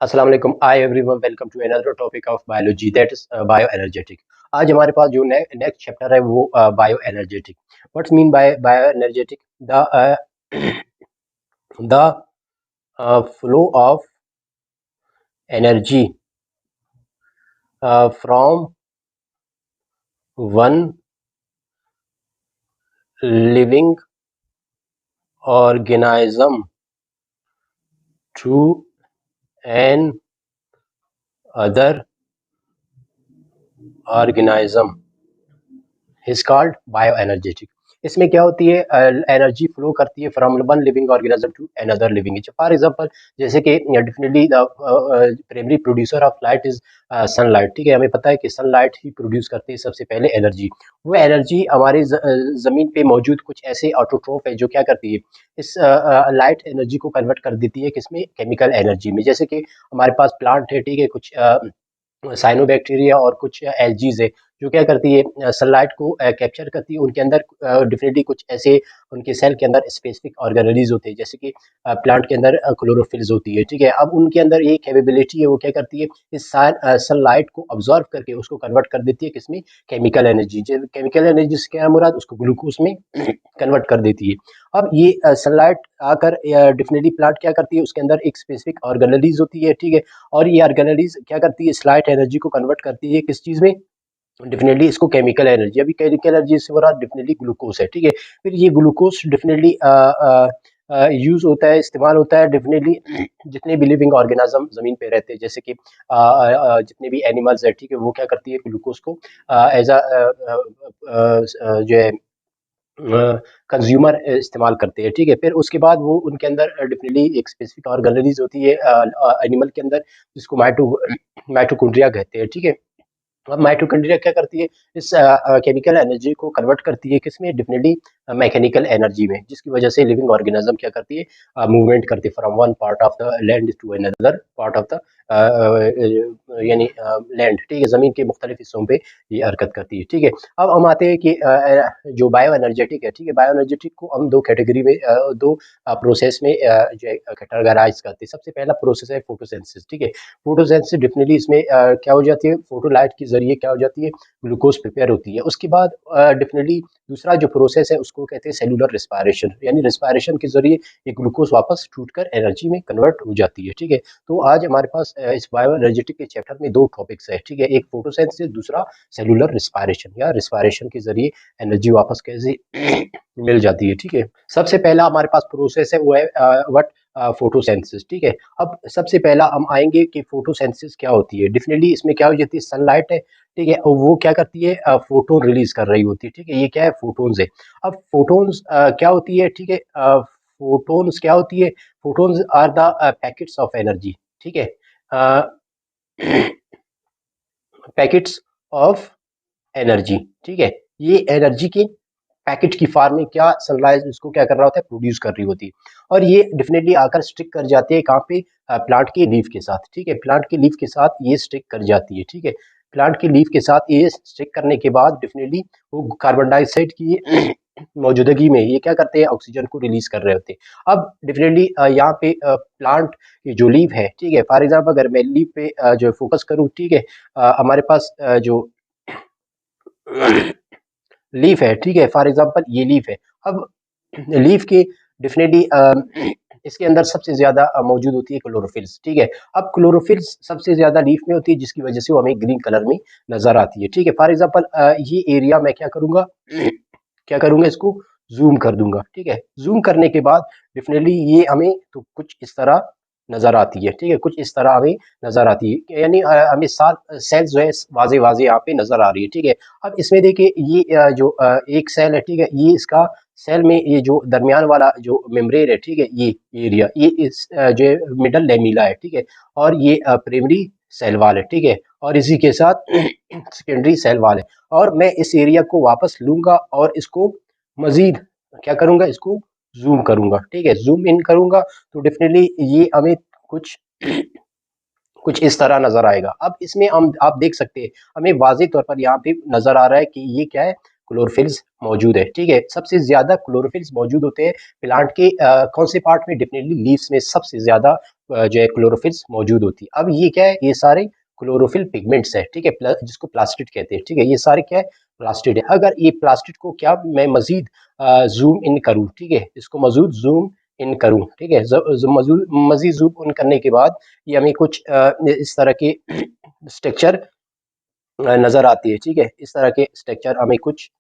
अस्सलाम वालेकुम। Hi everyone, welcome to another topic of biology that is bioenergetic. आज हमारे पास जो नेक्स्ट चैप्टर है वो bioenergetic. What's mean by bioenergetic? The flow of energy from one living organism to an other organism is called bioenergetic. इसमें क्या होती है? एनर्जी फ्लो करती है from one living organism to another living. For example, जैसे कि definitely the primary producer of light is sunlight. ठीक है, हमें पता है कि सनलाइट ही प्रोड्यूस करती है सबसे पहले एनर्जी। वो एनर्जी हमारी जमीन पे मौजूद कुछ ऐसे ऑटोट्रोफ है जो क्या करती है, इस लाइट एनर्जी को कन्वर्ट कर देती है किसमें? केमिकल एनर्जी में। जैसे कि हमारे पास प्लांट है, ठीक है, कुछ साइनोबैक्टीरिया और कुछ एल्गीज है जो क्या करती है, सनलाइट को कैप्चर करती है। उनके अंदर डेफिनेटली कुछ ऐसे उनके सेल के अंदर स्पेसिफिक ऑर्गेनेलिज होते हैं, जैसे कि प्लांट के अंदर क्लोरोफिल्स होती है। ठीक है, अब उनके अंदर ये कैपेबिलिटी है, वो क्या करती है, इस सनलाइट को ऑब्जर्व करके उसको कन्वर्ट कर देती है किसमें? Chemical energy. केमिकल एनर्जी से क्या है मुराद? उसको ग्लूकोज में कन्वर्ट कर देती है। अब ये सनलाइट आकर डेफिनेटली प्लांट क्या करती है, उसके अंदर एक स्पेसिफिक ऑर्गेनेलिज होती है। ठीक है, और ये ऑर्गेनेलिज क्या करती है, स्लाइट एनर्जी को कन्वर्ट करती है किस चीज़ में? डेफिनेटली इसको केमिकल एनर्जी। अभी केमिकल एनर्जी से हो रहा डेफिनेटली ग्लूकोज है। ठीक है, फिर ये ग्लूकोज डेफिनेटली यूज होता है, इस्तेमाल होता है डेफिनेटली जितने भी लिविंग ऑर्गेनिज्म जमीन पे रहते हैं, जैसे कि जितने भी एनिमल्स है, ठीक है, वो क्या करती है, ग्लूकोज को एज अ जो है कंज्यूमर इस्तेमाल करते हैं। ठीक है, फिर उसके बाद वो उनके अंदर डेफिनेटली एक स्पेसिफिक ऑर्गेनेलिज होती है एनिमल के अंदर, जिसको माइटोकॉन्ड्रिया कहते हैं। ठीक है, अब माइटोकॉन्ड्रिया क्या करती है, इस केमिकल एनर्जी को कन्वर्ट करती है किसमें? डेफिनेटली मैकेनिकल एनर्जी में, जिसकी वजह से लिविंग ऑर्गेनिज्म क्या करती है, मूवमेंट करती है from one part of the land to another part of the यानी लैंड। ठीक है, जमीन के मुख्तलिफ हिस्सों पे ये हरकत करती है। ठीक है, अब हम आते हैं कि जो बायो एनर्जेटिक है, ठीक है, बायो एनर्जेटिक को हम दो कैटेगरी में दो प्रोसेस में जो है कैटेगराइज करते हैं। सबसे पहला प्रोसेस है फोटोसिंथेसिस। ठीक है, फोटोसिंथेसिस डेफिनेटली इसमें क्या हो जाती है, फोटोलाइट के जरिए क्या हो जाती है, ग्लूकोज प्रिपेयर होती है। उसके बाद डेफिनेटली दूसरा जो प्रोसेस है उसको कहते हैं सेलुलर रेस्पायरेशन, यानी रेस्पायरेशन के जरिए ये ग्लूकोज वापस टूटकर एनर्जी में कन्वर्ट हो जाती है। ठीक है, तो आज हमारे पास इस बायो एनर्जेटिक के चैप्टर में दो टॉपिक्स है। ठीक है, एक फोटोसिंथेसिस, दूसरा सेलुलर रेस्पायरेशन या रेस्पायरेशन के जरिए एनर्जी वापस कैसे मिल जाती है। ठीक है, सबसे पहला हमारे पास प्रोसेस है वो है व्हाट फोटोसिंथेसिस। ठीक है, अब सबसे पहला हम आएंगे कि फोटोसिंथेसिस क्या होती है। डेफिनेटली इसमें क्या हो जाती है, सनलाइट है, ठीक है, और वो क्या करती है, फोटोन रिलीज कर रही होती है। ठीक है, ये क्या है, फोटोन्स है। अब फोटोन्स क्या होती है, ठीक है, फोटोन्स क्या होती है, photons are the packets of energy. ठीक है, पैकेट्स ऑफ एनर्जी। ठीक है, ये एनर्जी के पैकेट की फॉर्म में क्या सनलाइट उसको क्या कर रहा होता है, प्रोड्यूस कर रही होती है। और ये डेफिनेटली आकर स्टिक कर जाती है कहाँ पे, प्लांट के लीफ के साथ। ठीक है, प्लांट के लीफ के साथ ये स्टिक कर जाती है। ठीक है, प्लांट के लीफ के साथ ये स्टिक करने के बाद डेफिनेटली वो कार्बन डाइऑक्साइड की मौजूदगी में ये क्या करते हैं, ऑक्सीजन को रिलीज कर रहे होते हैं। अब डेफिनेटली यहाँ पे प्लांट की जो लीफ है, ठीक है, फॉर एग्जाम्पल अगर मैं लीफ पे जो फोकस करूँ, ठीक है, हमारे पास जो लीफ है, ठीक है, फॉर एग्जांपल ये लीफ है। अब लीफ के डेफिनेटली इसके अंदर सबसे ज्यादा मौजूद होती है क्लोरोफिल्स। ठीक है, अब क्लोरोफिल्स सबसे ज्यादा लीफ में होती है, जिसकी वजह से वो हमें ग्रीन कलर में नजर आती है। ठीक है, फॉर एग्जांपल ये एरिया मैं क्या करूंगा, क्या करूंगा, इसको जूम कर दूंगा। ठीक है, जूम करने के बाद डेफिनेटली ये हमें तो कुछ इस तरह नजर आती है। ठीक है, कुछ इस तरह हमें नजर आती है, यानी हमें सात सेल्स जो है वाजे वाजे यहाँ पे नजर आ रही है। ठीक है, अब इसमें देखिए ये जो एक सेल है, ठीक है, ये इसका सेल में ये जो दरमियान वाला जो मेम्ब्रेन है, ठीक है, ये एरिया, ये इस जो मिडल लेमिला है। ठीक है, और ये प्राइमरी सेल वाल है। ठीक है, और इसी के साथ सेकेंडरी सेल वाल है। और मैं इस एरिया को वापस लूंगा और इसको मजीद क्या करूंगा, इसको जूम करूंगा। ठीक है, जूम इन करूंगा तो डेफिनेटली ये हमें कुछ कुछ इस तरह नजर आएगा। अब इसमें हम आप देख सकते हैं, हमें वाज़ेह तौर पर यहाँ पे नजर आ रहा है कि ये क्या है, क्लोरोफिल्स मौजूद है। ठीक है, सबसे ज्यादा क्लोरोफिल्स मौजूद होते हैं प्लांट के कौन से पार्ट में, डेफिनेटली लीव्स में सबसे ज्यादा जो है क्लोरोफिल्स मौजूद होती है। अब ये क्या है, ये सारे क्लोरोफिल पिगमेंट्स है, ठीक है, जिसको प्लास्टिड कहते हैं, ठीक है, ये सारे क्या है, प्लास्टिड है। अगर ये प्लास्टिड को क्या मैं मजीद जूम इन करूँ, ठीक है, इसको मजूद जूम इन करूँ, ठीक है, मजीद जूम इन करने के बाद ये हमें कुछ इस तरह के स्ट्रक्चर नजर आती है, ठीक है, इस तरह के स्ट्रक्चर हमें कुछ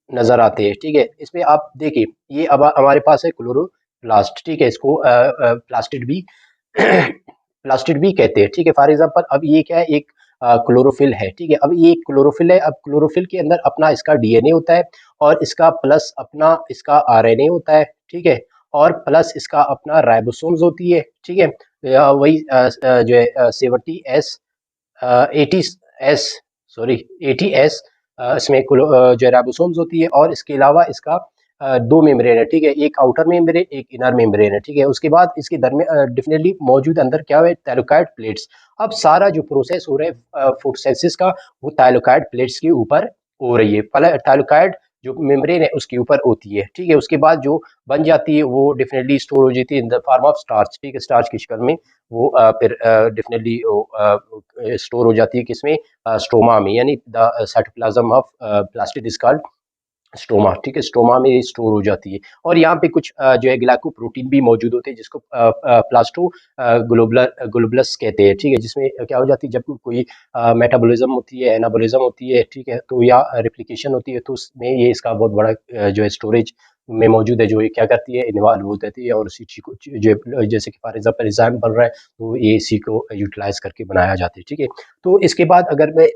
नजर आते हैं, ठीक है। इसमें आप देखिए, ये अब हमारे पास है क्लोरोप्लास्ट, ठीक है, इसको प्लास्टिड भी प्लास्टिड भी कहते हैं, ठीक है। फॉर एग्जांपल अब ये क्या है, एक क्लोरोफिल है, ठीक है। अब ये क्लोरोफिल है, अब क्लोरोफिल के अंदर अपना इसका डीएनए होता है और इसका प्लस अपना इसका आरएनए होता है, ठीक है, और प्लस इसका अपना राइबोसोम्स होती है, ठीक है। वही जो है 70S 80S, सॉरी 80S इसमें जो है राइबोसोम्स होती है, और इसके अलावा इसका दो मेम्ब्रेन है, ठीक है, एक आउटर मेम्ब्रेन, एक इनर मेम्ब्रेन है, ठीक है। उसके बाद इसके दरमियान डेफिनेटली मौजूद अंदर क्या है, थायलाकोइड प्लेट्स। अब सारा जो प्रोसेस हो रहा है फोटोसिंथेसिस का, वो थायलाकोइड प्लेट्स के ऊपर हो रही है। पहले थायलाकोइड जो मेम्ब्रेन है उसके ऊपर होती है, ठीक है। उसके बाद जो बन जाती है वो डेफिनेटली स्टोर हो जाती है in the form of starch, ठीक है, स्टार्च की शक्ल में वो फिर डेफिनेटली स्टोर हो जाती है किसमें, स्ट्रोमा में, यानी the cytoplasm of plastid is called stoma, ठीक है, स्टोमा में स्टोर हो जाती है। और यहाँ पे कुछ जो है ग्लाइकोप्रोटीन भी मौजूद होते हैं, जिसको प्लास्टो ग्लोबुलस कहते हैं, ठीक है, जिसमें क्या हो जाती है, जब कोई मेटाबॉलिज्म होती है, एनाबॉलिज्म होती है, ठीक है, तो या रेप्लिकेशन होती है, तो उसमें ये इसका बहुत बड़ा जो है स्टोरेज में मौजूद है, जो ये क्या करती है, इन्वॉल्व हो जाती है, और उसी चीज को जो जैसे कि फॉर एग्जाम्पल एंजाइम बन रहा है, तो ये इसी को यूटिलाइज करके बनाया जाता है, ठीक है। तो इसके बाद अगर मैं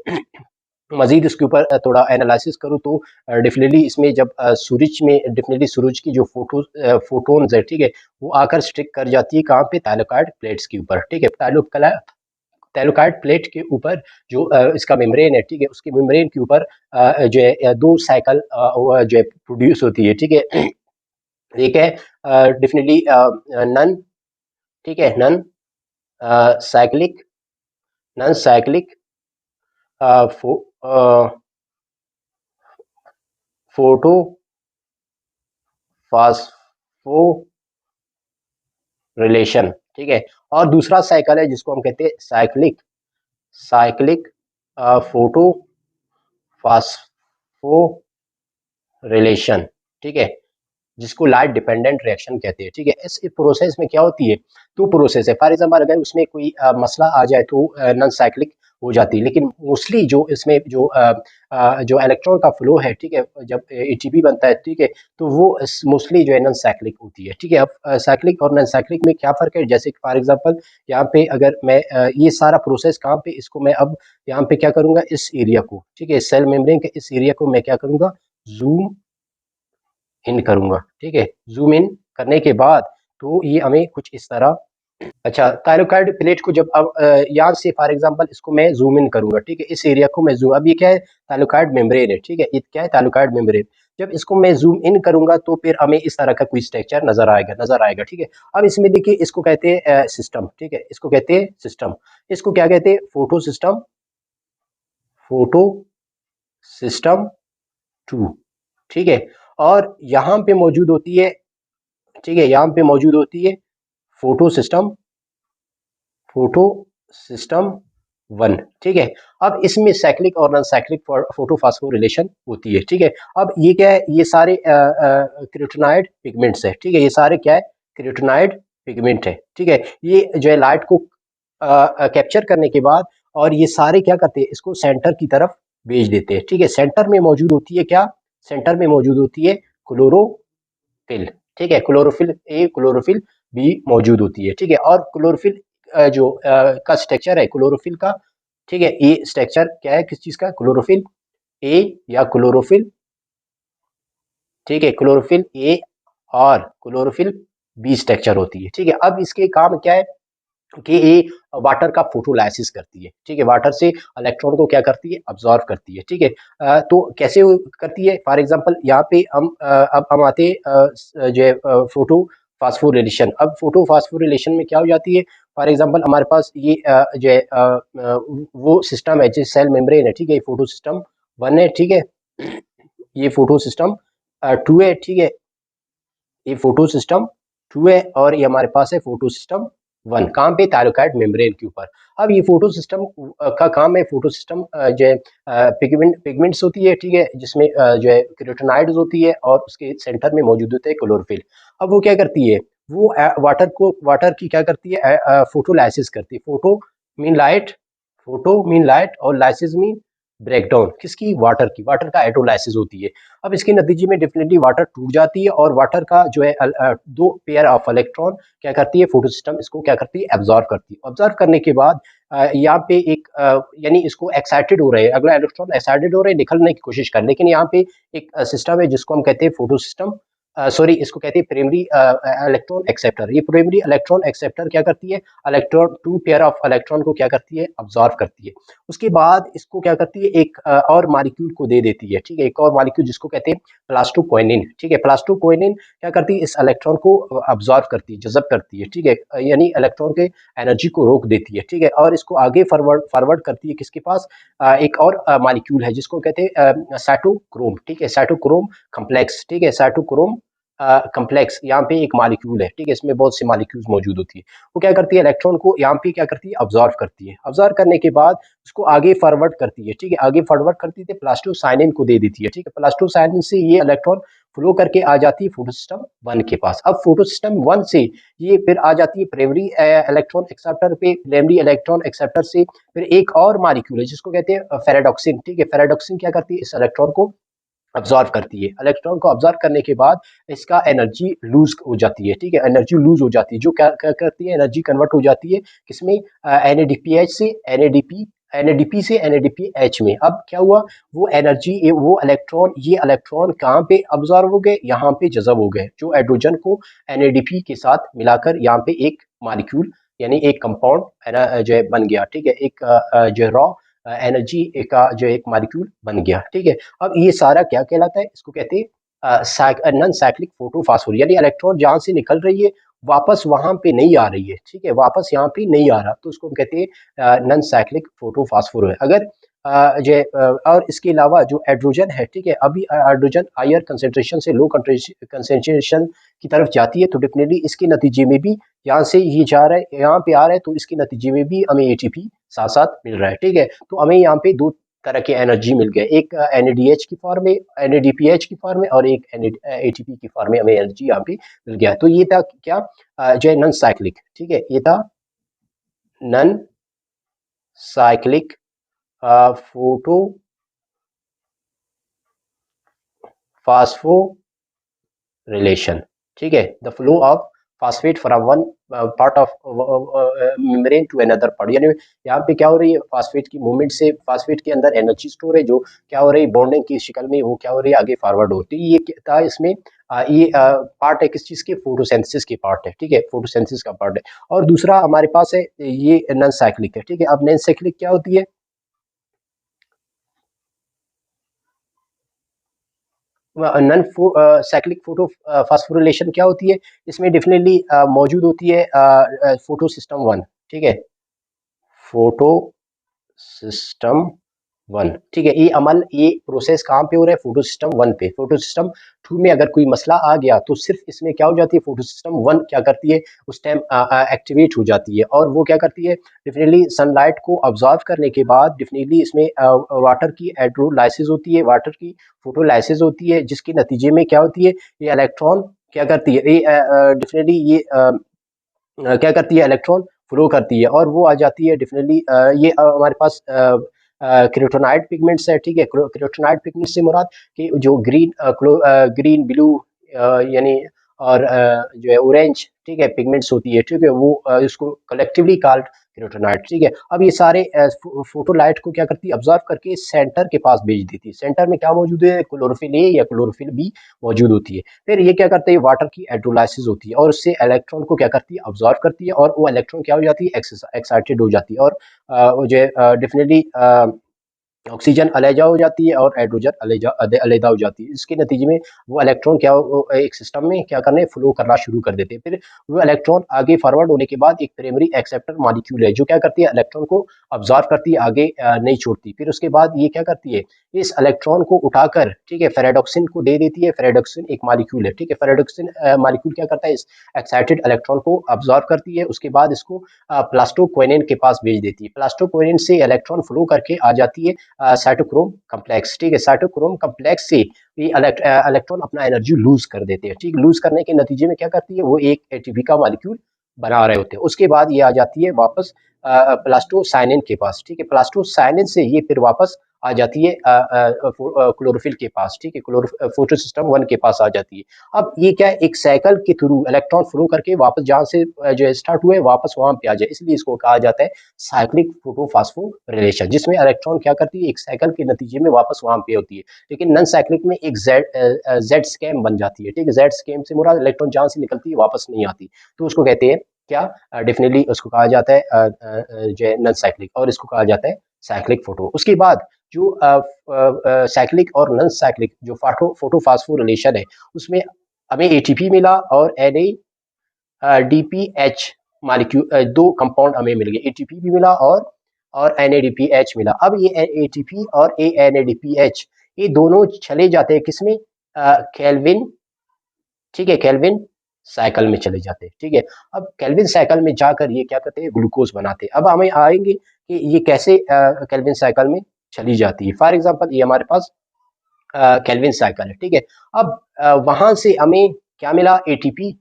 मजीद इसके ऊपर थोड़ा एनालिसिस करूँ, तो डेफिनेटली इसमें जब सूरज में डेफिनेटली सूरज की जो फोटोन्स है, ठीक है, वो आकर स्टिक कर जाती है कहाँ पे, थायलाकोइड प्लेट्स के ऊपर, ठीक है। थायलाकोइड प्लेट के ऊपर जो इसका मेम्ब्रेन है, ठीक है, उसके मेम्ब्रेन के ऊपर जो है दो साइकिल जो है प्रोड्यूस होती है, ठीक है। एक है डेफिनेटली नन, ठीक है, cyclic non cyclic photo phosphorylation, ठीक है। और दूसरा साइकिल है जिसको हम कहते हैं साइक्लिक साइक्लिक फोटो फास्फोरिलेशन, ठीक है, जिसको लाइट डिपेंडेंट रिएक्शन कहते हैं, ठीक है। इस प्रोसेस में क्या होती है, दो प्रोसेस है। फॉर एग्जांपल अगर उसमें कोई मसला आ जाए तो नॉन साइक्लिक हो जाती है, लेकिन मोस्टली जो इसमें जो इलेक्ट्रॉन का फ्लो है, ठीक है, जब एटीपी बनता है, ठीक है, तो वो मोस्टली जो है नॉन साइक्लिक होती है, ठीक है। अब साइक्लिक और नॉन साइक्लिक में क्या फ़र्क है, जैसे कि फॉर एग्जांपल यहाँ पे अगर मैं ये सारा प्रोसेस कहाँ पे, इसको मैं अब यहाँ पे क्या करूँगा, इस एरिया को, ठीक है, सेल मेम्ब्रेन के इस एरिया को मैं क्या करूँगा, जूम इन करूंगा, ठीक है। जूम इन करने के बाद तो ये हमें कुछ इस तरह, अच्छा, थायलाकोइड प्लेट को जब अब यहाँ से फॉर एग्जांपल इसको मैं जूम इन करूंगा, ठीक है, इस एरिया को मैं जूम, अब ये क्या है, थायलाकोइड मेम्ब्रेन है, ठीक है, ये क्या है, थायलाकोइड मेम्ब्रेन। जब इसको मैं जूम इन करूंगा तो फिर हमें इस तरह का कोई स्ट्रक्चर नजर आएगा, ठीक है। अब इसमें देखिए, इसको कहते हैं सिस्टम, ठीक है, इसको कहते हैं सिस्टम। इसको क्या कहते हैं, फोटो सिस्टम 2, ठीक है। और यहाँ पे मौजूद होती है, ठीक है, यहाँ पे मौजूद होती है फोटो सिस्टम फोटो सिस्टम 1, ठीक है। अब इसमें साइक्लिक और नॉन साइक्लिक फोटो फास्फोरिलेशन होती है, ठीक है। अब ये क्या है, ये सारे क्रिएटिनाइड पिगमेंट्स है, ठीक है, ये सारे क्या है, क्रिएटिनाइड पिगमेंट है, ठीक है। ये जो है लाइट को कैप्चर करने के बाद, और ये सारे क्या करते हैं, इसको सेंटर की तरफ भेज देते हैं, ठीक है। सेंटर में मौजूद होती है क्या, सेंटर में मौजूद होती है क्लोरोफिल, ठीक है, क्लोरोफिल ए क्लोरोफिल बी मौजूद होती है, ठीक है। और क्लोरोफिल जो का स्ट्रक्चर है क्लोरोफिल का, ठीक है, ये स्ट्रक्चर क्या है, किस चीज का, क्लोरोफिल ए या क्लोरोफिल, ठीक है, क्लोरोफिल ए और क्लोरोफिल बी स्ट्रक्चर होती है, ठीक है। अब इसके काम क्या है कि ये वाटर का फोटोलाइसिस करती है, ठीक है, वाटर से इलेक्ट्रॉन को क्या करती है, अब्जॉर्व करती है, ठीक है। तो कैसे करती है, फॉर एग्जांपल यहाँ पे हम अब हम आते हैं जो है फोटो फास्फोरिलेशन। अब फोटो फास्फोरिलेशन में क्या हो जाती है, फॉर एग्जांपल हमारे पास ये जो है वो सिस्टम है, जो सेल मेम्ब्रेन है, ठीक है, ये फोटो सिस्टम 1 है, ठीक है, ये फोटो सिस्टम 2 है, ठीक है, ये फोटो सिस्टम 2 है, और ये हमारे पास है फोटो सिस्टम वन कहाँ पे, थायरोकाइड मेम्ब्रेन के ऊपर। अब ये फोटो सिस्टम का काम है, फोटो सिस्टम जो है पिगमेंट्स होती है, ठीक है, जिसमें जो है कैरोटेनॉइड्स होती है और उसके सेंटर में मौजूद होते हैं क्लोरोफिल। अब वो क्या करती है, वो वाटर की क्या करती है, फोटोलाइसिस करती है। Mean light photo mean light और लाइसिस मीन ब्रेकडाउन, किसकी, वाटर की, वाटर का हाइड्रोलाइसिस होती है। अब इसके नतीजे में डेफिनेटली वाटर टूट जाती है और वाटर का जो है दो पेयर ऑफ इलेक्ट्रॉन क्या करती है, फोटो सिस्टम इसको क्या करती है, एब्जॉर्व करती है। ऑब्जर्व करने के बाद यहाँ पे एक यानी इसको एक्साइटेड हो रहे हैं, अगला इलेक्ट्रॉन एक्साइटेड हो रहे हैं, निकलने की कोशिश कर, लेकिन यहाँ पे एक सिस्टम है जिसको हम कहते हैं फोटो सिस्टम, सॉरी इसको कहते हैं प्राइमरी इलेक्ट्रॉन एक्सेप्टर। ये प्राइमरी इलेक्ट्रॉन एक्सेप्टर क्या करती है, electron two pair of electron को क्या करती है, ऑब्जॉर्व करती है। उसके बाद इसको क्या करती है, एक और मॉलिक्यूल को दे देती है, ठीक है, एक और मॉलिक्यूल जिसको कहते हैं प्लास्टोक्विनिन, ठीक है। प्लास्टोक्विनिन क्या करती है, इस इलेक्ट्रॉन को ऑब्जॉर्व करती है, जज़ब करती है, ठीक है, यानी इलेक्ट्रॉन के एनर्जी को रोक देती है, ठीक है, और इसको आगे फॉरवर्ड फॉरवर्ड करती है किसके पास, एक और मॉलिक्यूल है जिसको कहते हैं साइटोक्रोम, ठीक है, साइटोक्रोम कम्प्लेक्स, ठीक है, साइटोक्रोम कम्प्लेक्स, यहाँ पे एक मॉलिक्यूल है, ठीक है, इसमें बहुत सी मॉलिक्यूल्स मौजूद होती है। वो क्या करती है, इलेक्ट्रॉन को यहाँ पे क्या करती है, ऑब्जॉर्व करती है। ऑब्जॉर्व करने के बाद उसको आगे फॉरवर्ड करती है, ठीक है, आगे फॉरवर्ड करती है, प्लास्टोसाइनिन को दे देती है, ठीक है। प्लास्टोसाइनिन से ये इलेक्ट्रॉन फ्लो करके आ जाती है फोटो सिस्टम वन के पास। अब फोटो सिस्टम वन से ये फिर आ जाती है प्राइमरी इलेक्ट्रॉन एक्सेप्टर पे। प्राइमरी इलेक्ट्रॉन एक्सेप्टर से फिर एक और मॉलिक्यूल है जिसको कहते हैं फेराडॉक्सिन, ठीक है। फेराडॉक्सिन क्या करती है, इस इलेक्ट्रॉन को अब्जॉर्व करती है। इलेक्ट्रॉन को अब्जॉर्व करने के बाद इसका एनर्जी लूज हो जाती है, ठीक है, एनर्जी लूज हो जाती है, जो क्या क्या करती है, एनर्जी कन्वर्ट हो जाती है किसमें, एनएडीपीएच से एनएडीपी से एनएडीपीएच में। अब क्या हुआ, वो एनर्जी वो इलेक्ट्रॉन ये इलेक्ट्रॉन कहाँ पे अब्जॉर्व हो गए, यहाँ पे जज़ब हो गए, जो हाइड्रोजन को एनएडीपी के साथ मिलाकर यहाँ पे एक मॉलिक्यूल यानी एक कंपाउंड है ना जो है बन गया, ठीक है, एक जो है रॉ एनर्जी का जो एक मॉलिक्यूल बन गया, ठीक है। अब ये सारा क्या कहलाता है, इसको कहते हैं नॉन साइक्लिक फोटोफॉस्फोर, यानी इलेक्ट्रॉन जहां से निकल रही है वापस वहां पे नहीं आ रही है, ठीक है, वापस यहाँ पे नहीं आ रहा, तो उसको हम कहते हैं नॉन साइक्लिक फोटोफॉस्फोर है। अगर और इसके अलावा जो हाइड्रोजन है, ठीक है, अभी हाइड्रोजन हायर कंसेंट्रेशन से लो कंसेंट्रेशन की तरफ जाती है, तो डेफिनेटली इसके नतीजे में भी यहाँ से ये जा रहा है, यहाँ पे आ रहा है, तो इसके नतीजे में भी हमें एटीपी साथ साथ मिल रहा है, ठीक है। तो हमें यहाँ पे दो तरह के एनर्जी मिल गए, एक एनएडीएच की फॉर्म में, एनएडीपीएच की फॉर्म में, और एक एटीपी की फॉर्म में हमें एनर्जी यहाँ पे मिल गया। तो ये था क्या, जो है नॉन साइक्लिक, ठीक है, ये था non cyclic photo phosphorylation, ठीक है, the flow of phosphate from one part of membrane to another part, यानी यहाँ पे क्या हो रही है, फास्फेट की मूवमेंट से फास्फेट के अंदर एनर्जी स्टोर है, जो क्या हो रही है, बॉन्डिंग की शक्ल में वो क्या हो रही है, आगे फॉरवर्ड होती है। ये था इसमें ये पार्ट है किस चीज़ के, फोटोसिंथेसिस के पार्ट है, ठीक है, फोटोसिंथेसिस का पार्ट है। और दूसरा हमारे पास है ये नॉन साइक्लिक है, ठीक है। अब नॉन साइक्लिक क्या होती है, नॉन साइक्लिक फोटो फास्फोरिलेशन क्या होती है, इसमें डेफिनेटली मौजूद होती है फोटो सिस्टम वन, ठीक है, फोटो सिस्टम वन, ठीक है। ये अमल ये प्रोसेस कहाँ पे हो रहा है, फोटो सिस्टम वन पे। फोटो सिस्टम टू में अगर कोई मसला आ गया तो सिर्फ इसमें क्या हो जाती है, फोटो सिस्टम वन क्या करती है, उस टाइम एक्टिवेट हो जाती है, और वो क्या करती है, डेफिनेटली सनलाइट को ऑब्जॉर्व करने के बाद डेफिनेटली इसमें वाटर की हाइड्रोलाइसिस होती है, वाटर की फोटोलाइसिस होती है, जिसके नतीजे में क्या होती है, ये इलेक्ट्रॉन क्या करती है, ये डेफिनेटली ये क्या करती है, इलेक्ट्रॉन फ्लो करती है, और वो आ जाती है डेफिनेटली ये हमारे पास क्रिप्टोनाइट पिगमेंट्स है, ठीक है। क्रिप्टोनाइट पिगमेंट से मुराद कि जो ग्रीन ब्लू यानी और जो है ऑरेंज, ठीक है, पिगमेंट्स होती है, ठीक है, वो इसको कलेक्टिवली कॉल्ड क्रिप्टोनाइट, ठीक है। अब ये सारे फोटोलाइट को क्या करती है, ऑब्जर्व करके सेंटर के पास भेज देती है। सेंटर में क्या मौजूद है, क्लोरोफिल ए या क्लोरोफिल बी मौजूद होती है। फिर ये क्या करते हैं, वाटर की हाइड्रोलाइसिस होती है और उससे इलेक्ट्रॉन को क्या करती है, ऑब्जॉर्व करती है, और वो इलेक्ट्रॉन क्या हो जाती है, एक्साइटेड हो जाती है, और जो है डेफिनेटली ऑक्सीजन अलग हो जाती है और हाइड्रोजन अलग हो जाती है। इसके नतीजे में वो इलेक्ट्रॉन एक सिस्टम में क्या करने फ्लो करना शुरू कर देते हैं। फिर वो इलेक्ट्रॉन आगे फॉरवर्ड होने के बाद एक प्राइमरी एक्सेप्टर मॉलिक्यूल है जो क्या करती है इलेक्ट्रॉन को ऑब्जर्व करती है, आगे नहीं छोड़ती। फिर उसके बाद ये क्या करती है इस इलेक्ट्रॉन को उठाकर ठीक है फेरेडोक्सिन को दे देती है। फेरेडोक्सिन एक मॉलिक्यूल है ठीक है। फेरेडोक्सिन मॉलिक्यूल क्या करता है इस एक्साइटेड इलेक्ट्रॉन को ऑब्जर्व करती है, उसके बाद इसको प्लास्टोक्वेनिन के पास भेज देती है। प्लास्टोक्वेनिन से इलेक्ट्रॉन फ्लो करके आ जाती है साइटोक्रोम कम्प्लेक्स ठीक है। साइटोक्रोम कम्प्लेक्स से ये इलेक्ट्रॉन अपना एनर्जी लूज कर देते हैं ठीक। लूज करने के नतीजे में क्या करती है वो एक एटीपी का मॉलिक्यूल बना रहे होते हैं। उसके बाद ये आ जाती है वापस प्लास्टोसाइनिन के पास ठीक है। प्लास्टोसाइनिन से ये फिर वापस आ जाती है क्लोरोफिल के पास ठीक है। फोटो सिस्टम 1 के पास आ जाती है। अब ये क्या है एक साइकिल के थ्रू इलेक्ट्रॉन फ्लो करके वापस जहाँ से जो है स्टार्ट हुए वापस वहां पे आ जाए, इसलिए इसको कहा जाता है साइक्लिक फोटोफॉस्फोरिलेशन, जिसमें इलेक्ट्रॉन क्या करती है एक साइकिल के नतीजे में वापस वहां पे होती है। लेकिन नॉन साइक्लिक में एक जेड स्कैम बन जाती है ठीक है। जेड स्कैम से मुराद इलेक्ट्रॉन जहां से निकलती है वापस नहीं आती, तो उसको कहते हैं क्या डेफिनेटली उसको कहा जाता है जो है नॉन साइक्लिक, और इसको कहा जाता है साइक्लिक फोटो। उसके बाद जो साइक्लिक और नॉन साइक्लिक जो फोटोफॉस्फोरिलेशन है उसमें हमें एटीपी मिला और डीपीएच मालिक्यूल दो कंपाउंड हमें मिल गए, एटीपी भी मिला और एनएडीपीएच मिला। अब ये एटीपी और एनएडीपीएच ये दोनों चले जाते हैं किसमें केल्विन ठीक है। केल्विन साइकिल में चले जाते हैं ठीक है। अब केल्विन साइकिल में जाकर ये क्या करते हैं ग्लूकोज बनाते हैं। अब हमें आएंगे कि ये कैसे केल्विन साइकिल में चली जाती है। फॉर एग्जांपल ये हमारे पास केल्विन साइकिल है ठीक है। अब वहां से हमें क्या मिला एटीपी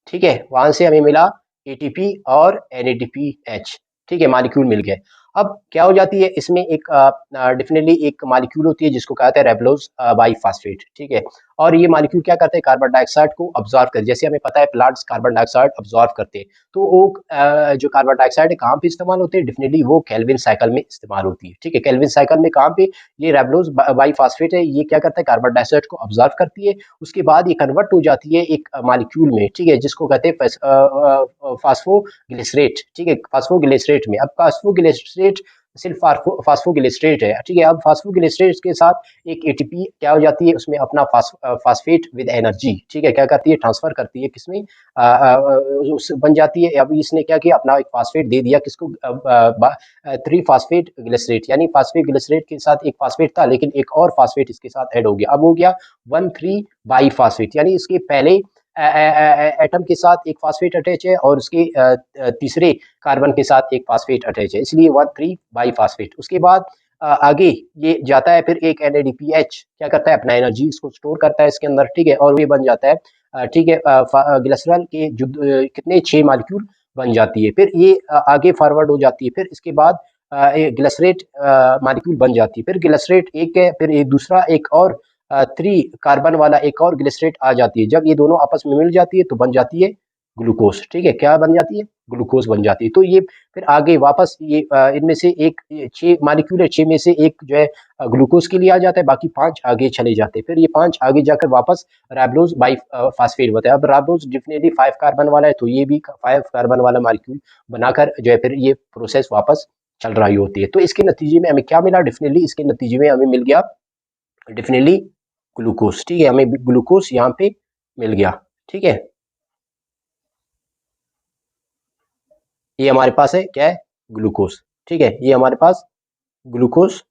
ठीक है। वहां से हमें मिला एटीपी और एनएडीपीएच ठीक है, मॉलिक्यूल मिल गए। अब क्या हो जाती है इसमें एक डेफिनेटली एक मॉलिक्यूल होती है जिसको कहते हैं रेबलोज बाइफॉस्फेट ठीक है। और ये मॉलिक्यूल क्या करते हैं कार्बन डाइऑक्साइड को ऑब्जॉर्व करते, जैसे हमें पता है प्लांट्स कार्बन डाइऑक्साइड ऑब्जॉर्व करते हैं। तो वो जो कार्बन डाइऑक्साइड है कहाँ पे इस्तेमाल होते हैं डेफिनेटली वो केल्विन साइकिल में इस्तेमाल होती है ठीक है। केल्विन साइकिल में कहाँ पे ये रेबलोज बाइफॉस्फेट है ये क्या करता है कार्बन डाइऑक्साइड को ऑब्जॉर्व करती है। उसके बाद ये कन्वर्ट हो जाती है एक मॉलिक्यूल में ठीक है जिसको कहते हैं फास्फोग्लिसरेट ठीक है। फास्फोग्लिसरेट में अब फास्फोग्लिसरेट सिर्फ फास्फोग्लिसरेट है ठीक है। अब फास्फोग्लिसरेट के साथ एक एटीपी क्या हो जाती है उसमें अपना फास्फेट विद एनर्जी ठीक है क्या करती है ट्रांसफर करती है किसमें बन जाती है। अब इसने क्या किया अपना एक फास्फेट दे दिया किसको 3 फास्फेट ग्लिसरेट, यानी फास्फेट ग्लिसरेट के साथ एक फास्फेट था लेकिन एक और फास्फेट इसके साथ ऐड हो गया। अब हो गया 1,3 बाईफास्फेट, यानी इसके पहले एटम के साथ एक फास्फेट अटैच है और उसके तीसरे कार्बन के साथ एक फास्फेट अटैच है, इसलिए 1,3 बाईफास्फेट। उसके बाद आगे ये जाता है फिर एक NADPH क्या करता है अपना एनर्जी इसको स्टोर करता है इसके अंदर ठीक है, और ये बन जाता है ठीक है ग्लिसरॉल के कितने 6 मालिक्यूल बन जाती है। फिर ये आगे फॉरवर्ड हो जाती है, फिर इसके बाद ग्लिसरेट मालिक्यूल बन जाती है। फिर ग्लिसरेट एक है, फिर एक दूसरा एक और 3 कार्बन वाला एक और ग्लिसरेट आ जाती है। जब ये दोनों आपस में मिल जाती है तो बन जाती है ग्लूकोज ठीक है। क्या बन जाती है ग्लूकोज बन जाती है। तो ये फिर आगे वापस ये इनमें से एक 6 मालिक्यूल है, 6 में से एक जो है ग्लूकोज के लिए आ जाता है, बाकी 5 आगे चले जाते हैं। फिर ये 5 आगे जाकर वापस राइबोज बाई फास्फेट होता है। अब राइबोज डेफिनेटली 5 कार्बन वाला है तो ये भी 5 कार्बन वाला मालिक्यूल बनाकर जो है फिर ये प्रोसेस वापस चल रही होती है। तो इसके नतीजे में हमें क्या मिला डेफिनेटली इसके नतीजे में हमें मिल गया डेफिनेटली ग्लूकोज ठीक है। हमें ग्लूकोज यहाँ पे मिल गया ठीक है। ये हमारे पास है क्या है ग्लूकोज ठीक है। ये हमारे पास ग्लूकोज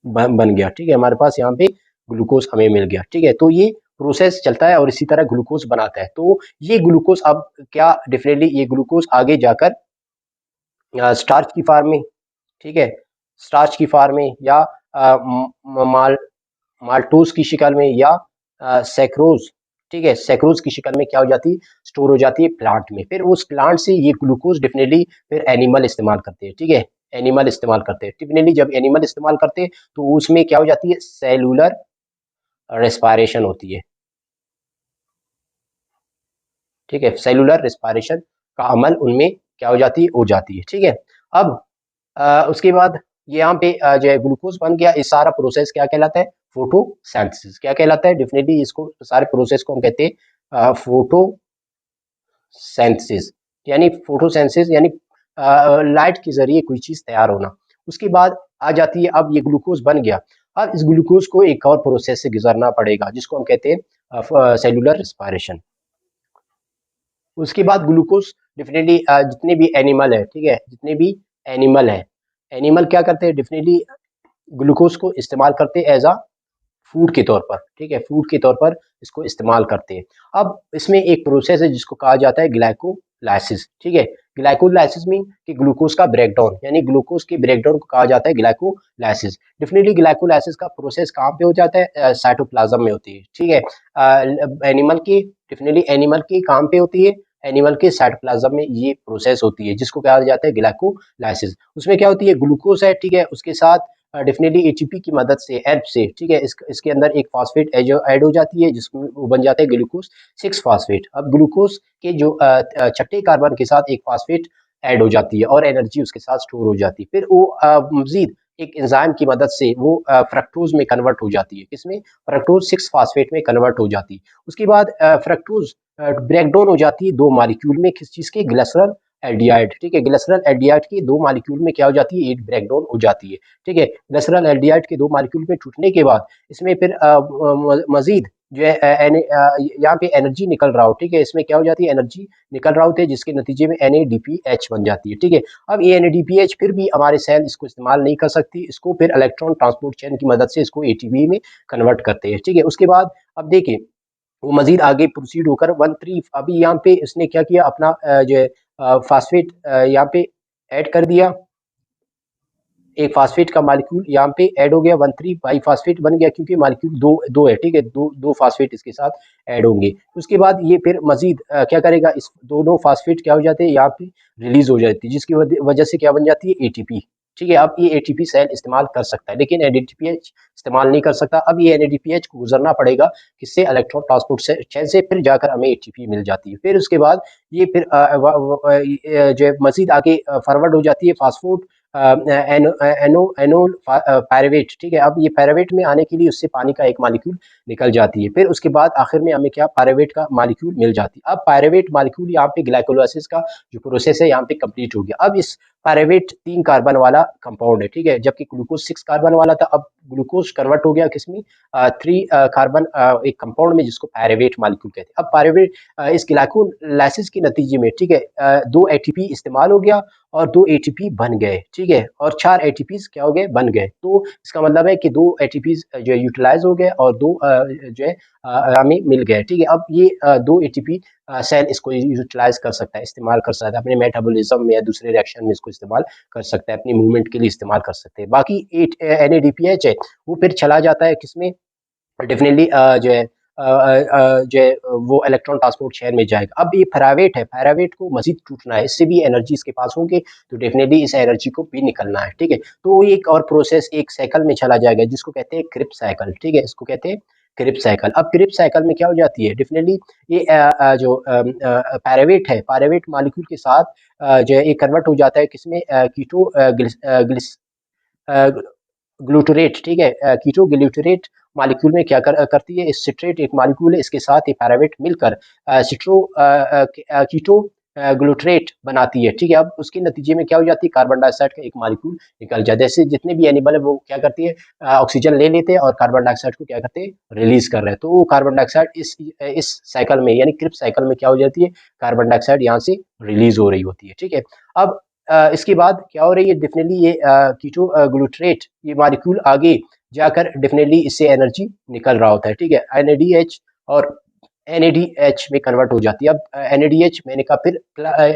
बन गया ठीक है। हमारे पास यहाँ पे ग्लूकोज हमें मिल गया ठीक है। तो ये प्रोसेस चलता है और इसी तरह ग्लूकोज बनाता है। तो ये ग्लूकोज अब क्या डेफिनेटली ये ग्लूकोज आगे जाकर स्टार्च की फॉर्म में ठीक है, स्टार्च की फॉर्म में या माल माल्टोज की शक्ल में या सैक्रोज ठीक है सैक्रोज की शक्ल में क्या हो जाती है स्टोर हो जाती है प्लांट में। फिर उस प्लांट से ये ग्लूकोज डेफिनेटली फिर एनिमल इस्तेमाल करते हैं ठीक है। एनिमल इस्तेमाल करते हैं डेफिनेटली जब एनिमल इस्तेमाल करते हैं तो उसमें क्या हो जाती है सेलुलर रेस्पायरेशन होती है ठीक है। सेलुलर रेस्पायरेशन का अमल उनमें क्या हो जाती है ठीक है। अब उसके बाद ये यहाँ पे जो है ग्लूकोज बन गया। इस सारा प्रोसेस क्या कहलाता है फोटोसिंथेसिस क्या कहलाता है डेफिनेटली इसको सारे प्रोसेस को हम कहते हैं फोटोसिंथेसिस, यानी फोटोसिंथेसिस यानी लाइट के जरिए कोई चीज तैयार होना। उसके बाद आ जाती है, अब ये ग्लूकोज बन गया, अब इस ग्लूकोज को एक और प्रोसेस से गुजरना पड़ेगा जिसको हम कहते हैं सेलुलर रेस्पिरेशन। उसके बाद ग्लूकोज डेफिनेटली जितने भी एनिमल है, ठीक है, जितने भी एनिमल है, एनिमल क्या करते हैं, डेफिनेटली ग्लूकोज को इस्तेमाल करते हैं एज अ फूड के तौर पर, ठीक है, फूड के तौर पर इसको इस्तेमाल करते हैं। अब इसमें एक प्रोसेस है जिसको कहा जाता है ग्लाइकोलाइसिस, ठीक है। ग्लाइकोलाइसिस मीन कि ग्लूकोज का ब्रेकडाउन, यानी ग्लूकोज के ब्रेकडाउन को कहा जाता है ग्लाइकोलाइसिस। डेफिनेटली ग्लाइकोलाइसिस का प्रोसेस कहाँ पे हो जाता है, साइटोप्लाज्म में होती है, ठीक है। एनिमल की, डेफिनेटली एनिमल की काम पे होती है, एनिमल के साइटोप्लाज्म में ये प्रोसेस होती है जिसको कहा जाता है ग्लाइकोलाइसिस। उसमें क्या होती है, ग्लूकोज है, ठीक है, उसके साथ डेफिनेटली एटीपी की मदद से, हेल्प से, ठीक है, इसके अंदर एक फास्फेट ऐड हो जाती है जिसमें वो बन जाता है ग्लूकोज 6 फास्फेट। अब ग्लूकोज के जो छठे कार्बन के साथ एक फास्फेट ऐड हो जाती है और एनर्जी उसके साथ स्टोर हो जाती है, फिर वो मजीद एक एंजाइम की मदद से वो फ्रक्टोज में कन्वर्ट हो जाती है, किसमें, फ्रक्टोज 6 फास्फेट में कन्वर्ट हो जाती है। उसके बाद फ्रक्टोज ब्रेकडाउन हो जाती है दो मॉलिक्यूल में, किस चीज के, ग्लिसरॉल एल्डिहाइड, ठीक है, ग्लिसरॉल एल्डिहाइड की दो मॉलिक्यूल में क्या हो जाती है, एक ब्रेकडाउन हो जाती है, ठीक है। ग्लिसरॉल एल्डिहाइड के दो मॉलिक्यूल में टूटने के बाद इसमें फिर मजीद जो है यहाँ पे एनर्जी निकल रहा हो, ठीक है, इसमें क्या हो जाती है, एनर्जी निकल रहा होती है जिसके नतीजे में NADPH बन जाती है, ठीक है। अब ये NADPH फिर भी हमारे सेल इसको इस्तेमाल नहीं कर सकती, इसको फिर इलेक्ट्रॉन ट्रांसपोर्ट चेन की मदद से इसको ATP में कन्वर्ट करते हैं, ठीक है। उसके बाद अब देखिए वो मजीद आगे प्रोसीड होकर 1 3, अभी यहाँ पे इसने क्या किया, अपना जो है फास्फेट यहाँ पे ऐड कर दिया, एक फास्फेट का मॉलिक्यूल यहाँ पे ऐड हो गया, 1 3 बाई फास्फेट बन गया, क्योंकि मॉलिक्यूल दो दो है, ठीक है, दो दो फास्फेट इसके साथ ऐड होंगे। उसके बाद ये फिर मजीद क्या करेगा, इस दोनों फास्फेट क्या हो जाते हैं, यहाँ पे रिलीज हो जाती है जिसकी वजह से क्या बन जाती है, ATP, ठीक है। अब ये ATP सेल इस्तेमाल कर सकता है, लेकिन NADPH इस्तेमाल नहीं कर सकता। अब ये NADPH को गुजरना पड़ेगा किससे, इलेक्ट्रॉन ट्रांसपोर्ट से चेन से, फिर जाकर हमें ATP मिल जाती है। फिर उसके बाद ये फिर जो है मजीद आगे फॉरवर्ड हो जाती है फास्फोट एनो एनो एनोल पायरेट, ठीक है। अब ये पायरेट में आने के लिए उससे पानी का एक मॉलिक्यूल निकल जाती है, फिर उसके बाद आखिर में हमें क्या, पायरेट का मॉलिक्यूल मिल जाती है। अब पायरेट मॉलिक्यूल यहाँ पे ग्लाइकोलाइसिस का जो प्रोसेस है यहाँ पे कंप्लीट हो गया। अब इस पायरेट 3 कार्बन वाला कंपाउंड है, ठीक है, जबकि ग्लूकोज 6 कार्बन वाला था। अब ग्लूकोज कन्वर्ट हो गया किसमें, 3 कार्बन एक कंपाउंड में जिसको पायरेट मॉलिक्यूल कहते हैं। अब पायरेट इस ग्लाइकोलाइसिस के नतीजे में, ठीक है, 2 ATP इस्तेमाल हो गया और 2 ATP बन गए, ठीक है, और 4 ATPs क्या हो गए, बन गए। तो इसका मतलब है कि 2 ATPs जो है यूटिलाइज हो गए और दो जो है हमें मिल गए, ठीक है। अब ये 2 ATP सेल इसको यूटिलाइज कर सकता है, इस्तेमाल कर सकता है अपने मेटाबॉलिज्म में या दूसरे रिएक्शन में, इसको इस्तेमाल कर सकता है, अपनी मूवमेंट के लिए इस्तेमाल कर सकते हैं। बाकी NADPH है वो फिर चला जाता है किसमें, डेफिनेटली जो है वो इलेक्ट्रॉन ट्रांसपोर्ट चेन में जाएगा। अब ये पैरावेट है, पैरावेट को मजीद टूटना है, इससे भी एनर्जी इसके पास होंगे, तो डेफिनेटली इस एनर्जी को भी निकलना है, ठीक है। तो एक और प्रोसेस एक साइकिल में चला जाएगा जिसको कहते हैं क्रिप साइकिल, ठीक है, इसको कहते हैं क्रिप साइकिल। अब क्रिप साइकिल में क्या हो जाती है, डेफिनेटली ये जो पैरावेट है, पैरावेट मॉलिक्यूल के साथ जो है ये कन्वर्ट हो जाता है किसमें, कीटो ग्लिस ग्लूटरेट, ठीक है, कीटो ग्लूटरेट मॉलिक्यूल में क्या करती है, इस सिट्रेट एक मॉलिक्यूल है, इसके साथ ये पैरावेट मिलकर सिट्रो कीटो ग्लूटरेट बनाती है, ठीक है। अब उसके नतीजे में क्या हो जाती है, कार्बन डाइऑक्साइड का एक मॉलिक्यूल निकल जाता है। जैसे जितने भी एनिमल है वो क्या करती है, ऑक्सीजन ले लेते हैं और कार्बन डाइऑक्साइड को क्या करते हैं, रिलीज कर रहे हैं। तो वो कार्बन डाइऑक्साइड इस साइकिल में, यानी क्रिप साइकिल में क्या हो जाती है, कार्बन डाइऑक्साइड यहाँ से रिलीज हो रही होती है, ठीक है। अब इसके बाद क्या हो रही है, डेफिनेटली ये कीटो ग्लूटरेट ये मॉलिक्यूल आगे जाकर डेफिनेटली इससे एनर्जी निकल रहा होता है, ठीक है, NADH और NADH में कन्वर्ट हो जाती है। अब NADH मैंने कहा फिर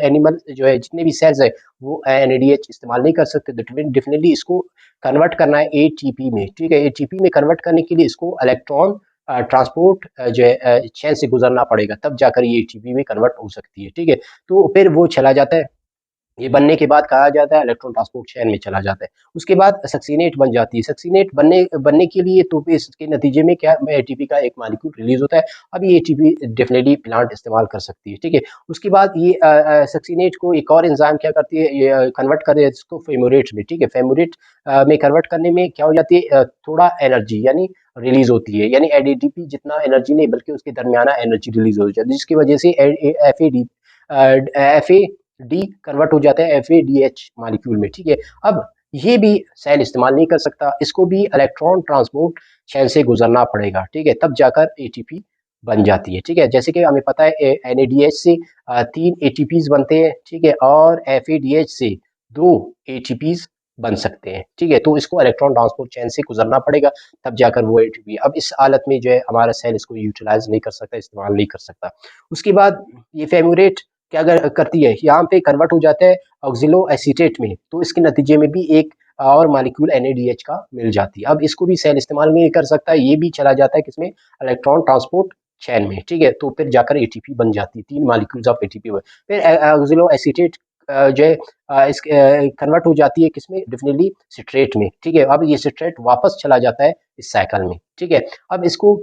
एनिमल जो है जितने भी सेल्स है वो NADH इस्तेमाल नहीं कर सकते, डेफिनेटली इसको कन्वर्ट करना है ATP में, ठीक है। ATP में कन्वर्ट करने के लिए इसको इलेक्ट्रॉन ट्रांसपोर्ट जो है चेन से गुजरना पड़ेगा, तब जाकर ये ATP में कन्वर्ट हो सकती है, ठीक है। तो फिर वो चला जाता है, ये बनने के बाद कहा जाता है इलेक्ट्रॉन ट्रांसपोर्ट चेन में चला जाता है। उसके बाद सक्सीनेट बन जाती है। सक्सीनेट बनने बनने के लिए तो फिर इसके नतीजे में क्या, ATP का एक मॉलिक्यूल रिलीज होता है। अब ये ATP डेफिनेटली प्लांट इस्तेमाल कर सकती है, ठीक है। उसके बाद ये सक्सीनेट को एक और एंजाइम क्या करती है, ये कन्वर्ट कर देती है इसको फेमोरेट में, ठीक है। फेमोरेट में कन्वर्ट करने में क्या हो जाती है, थोड़ा एनर्जी यानी रिलीज होती है, यानी ADP जितना एनर्जी नहीं बल्कि उसके दरमियाना एनर्जी रिलीज हो जाती है, जिसकी वजह से FAD कन्वर्ट हो जाता है FADH मॉलिक्यूल में, ठीक है। अब ये भी सेल इस्तेमाल नहीं कर सकता, इसको भी इलेक्ट्रॉन ट्रांसपोर्ट चेन से गुजरना पड़ेगा, ठीक है, तब जाकर एटीपी बन जाती है, ठीक है। जैसे कि हमें पता है एनएडीएच से 3 एटीपीज बनते हैं, ठीक है, और एफएडीएच से 2 एटीपीज बन सकते हैं, ठीक है। तो इसको इलेक्ट्रॉन ट्रांसपोर्ट चेन से गुजरना पड़ेगा, तब जाकर वो एटीपी। अब इस हालत में जो है हमारा सेल इसको यूटिलाइज नहीं कर सकता, इस्तेमाल नहीं कर सकता। उसके बाद ये फेमोरेट क्या करती है, यहाँ पे कन्वर्ट हो जाता है ऑक्सिलो एसीटेट में, तो इसके नतीजे में भी एक और मालिक्यूल एनएडीएच का मिल जाती है। अब इसको भी सेल इस्तेमाल नहीं कर सकता, ये भी चला जाता है किसमें, इलेक्ट्रॉन ट्रांसपोर्ट चैन में, ठीक है। तो फिर जाकर एटीपी बन जाती है, 3 मॉलिक्यूल्स ऑफ एटीपी हुए। फिर ऑक्सिलो एसीटेट जो है इस कन्वर्ट हो जाती है किसमें, डेफिनेटली सिट्रेट में, ठीक है। अब ये सिट्रेट वापस चला जाता है इस साइकिल में, ठीक है। अब इसको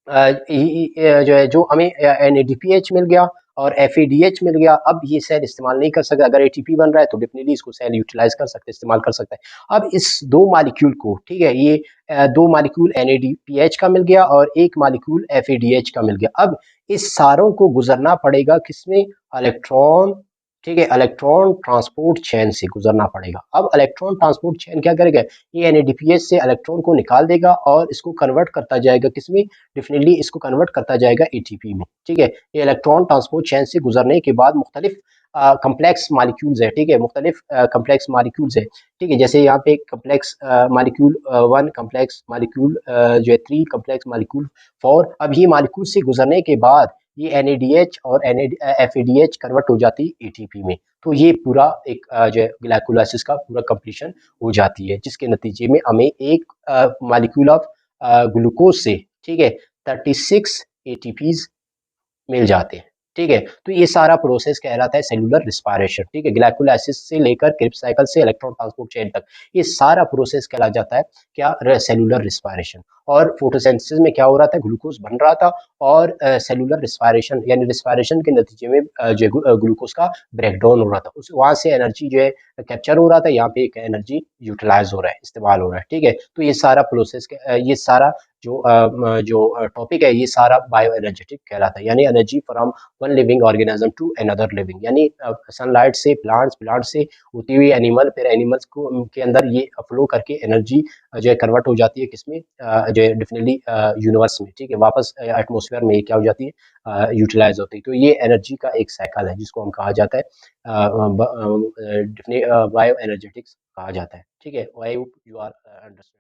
जो है, जो हमें एनएडीपीएच मिल गया और एफएडीएच मिल गया, अब ये सेल इस्तेमाल नहीं कर सकता। अगर एटीपी बन रहा है तो डेफिनेटली इसको सेल यूटिलाइज कर सकते हैं, इस्तेमाल कर सकता है। अब इस 2 मॉलिक्यूल को, ठीक है, ये 2 मॉलिक्यूल एनएडीपीएच का मिल गया और 1 मॉलिक्यूल एफएडीएच का मिल गया। अब इस सारों को गुजरना पड़ेगा किसमें, इलेक्ट्रॉन, ठीक है, इलेक्ट्रॉन ट्रांसपोर्ट चेन से गुजरना पड़ेगा। अब इलेक्ट्रॉन ट्रांसपोर्ट चेन क्या करेगा, ये एनएडीपीएच से इलेक्ट्रॉन को निकाल देगा और इसको कन्वर्ट करता जाएगा किसमें, डेफिनेटली इसको कन्वर्ट करता जाएगा एटीपी में, ठीक है। ये इलेक्ट्रॉन ट्रांसपोर्ट चेन से गुजरने के बाद मुख्तलिफ कम्प्लेक्स मालिक्यूल्स है, ठीक है, मुख्तलिफ कम्प्लेक्स मालिक्यूल्स है, ठीक है। जैसे यहाँ पे कम्प्लेक्स मालिक्यूल 1, कम्प्लेक्स मालिक्यूल जो है 3, कम्प्लेक्स मालिक्यूल 4। अब ये मालिक्यूल से गुजरने के बाद ये एनएडीएच और एफएडीएच कन्वर्ट हो जाती है एटीपी में। तो ये पूरा एक जो है ग्लाइकोलाइसिस का पूरा कंप्लीशन हो जाती है, जिसके नतीजे में हमें एक मालिक्यूल ऑफ ग्लूकोज से, ठीक है, 36 एटीपीज मिल जाते हैं, ठीक है। तो ये सारा प्रोसेस कहलाता है सेलुलर रिस्पायरेशन, ठीक है। ग्लाइकोलाइसिस से लेकर क्रिप्स साइकिल से इलेक्ट्रॉन ट्रांसपोर्ट चेन तक ये सारा प्रोसेस कहला जाता है क्या, सेलुलर रिस्पायरेशन। और फोटोसिंथेसिस में क्या हो रहा था, ग्लूकोज बन रहा था, और सेलुलर रिस्पायरेशन यानी रिस्पायरेशन के नतीजे में जो ग्लूकोज का ब्रेकडाउन हो रहा था, उस वहां से एनर्जी जो है कैप्चर हो रहा था, यहाँ पे एक एनर्जी यूटिलाइज हो रहा है, इस्तेमाल हो रहा है, ठीक है। तो ये सारा प्रोसेस, ये सारा जो टॉपिक है, ये सारा बायो एनर्जेटिक कहलाता है, यानी energy from one living organism to another living, यानी सनलाइट से प्लांट्स, प्लांट से होती हुई एनिमल, फिर एनिमल्स को के अंदर ये फ्लो करके एनर्जी जो है कन्वर्ट हो जाती है किसमें, जो है डेफिनेटली यूनिवर्स में, ठीक है, वापस एटमोसफेयर में क्या हो जाती है, यूटिलाइज होती है। तो ये एनर्जी का एक साइकिल है जिसको हम कहा जाता है बायो एनर्जेटिक्स कहा जाता है, ठीक है। I hope you are understand.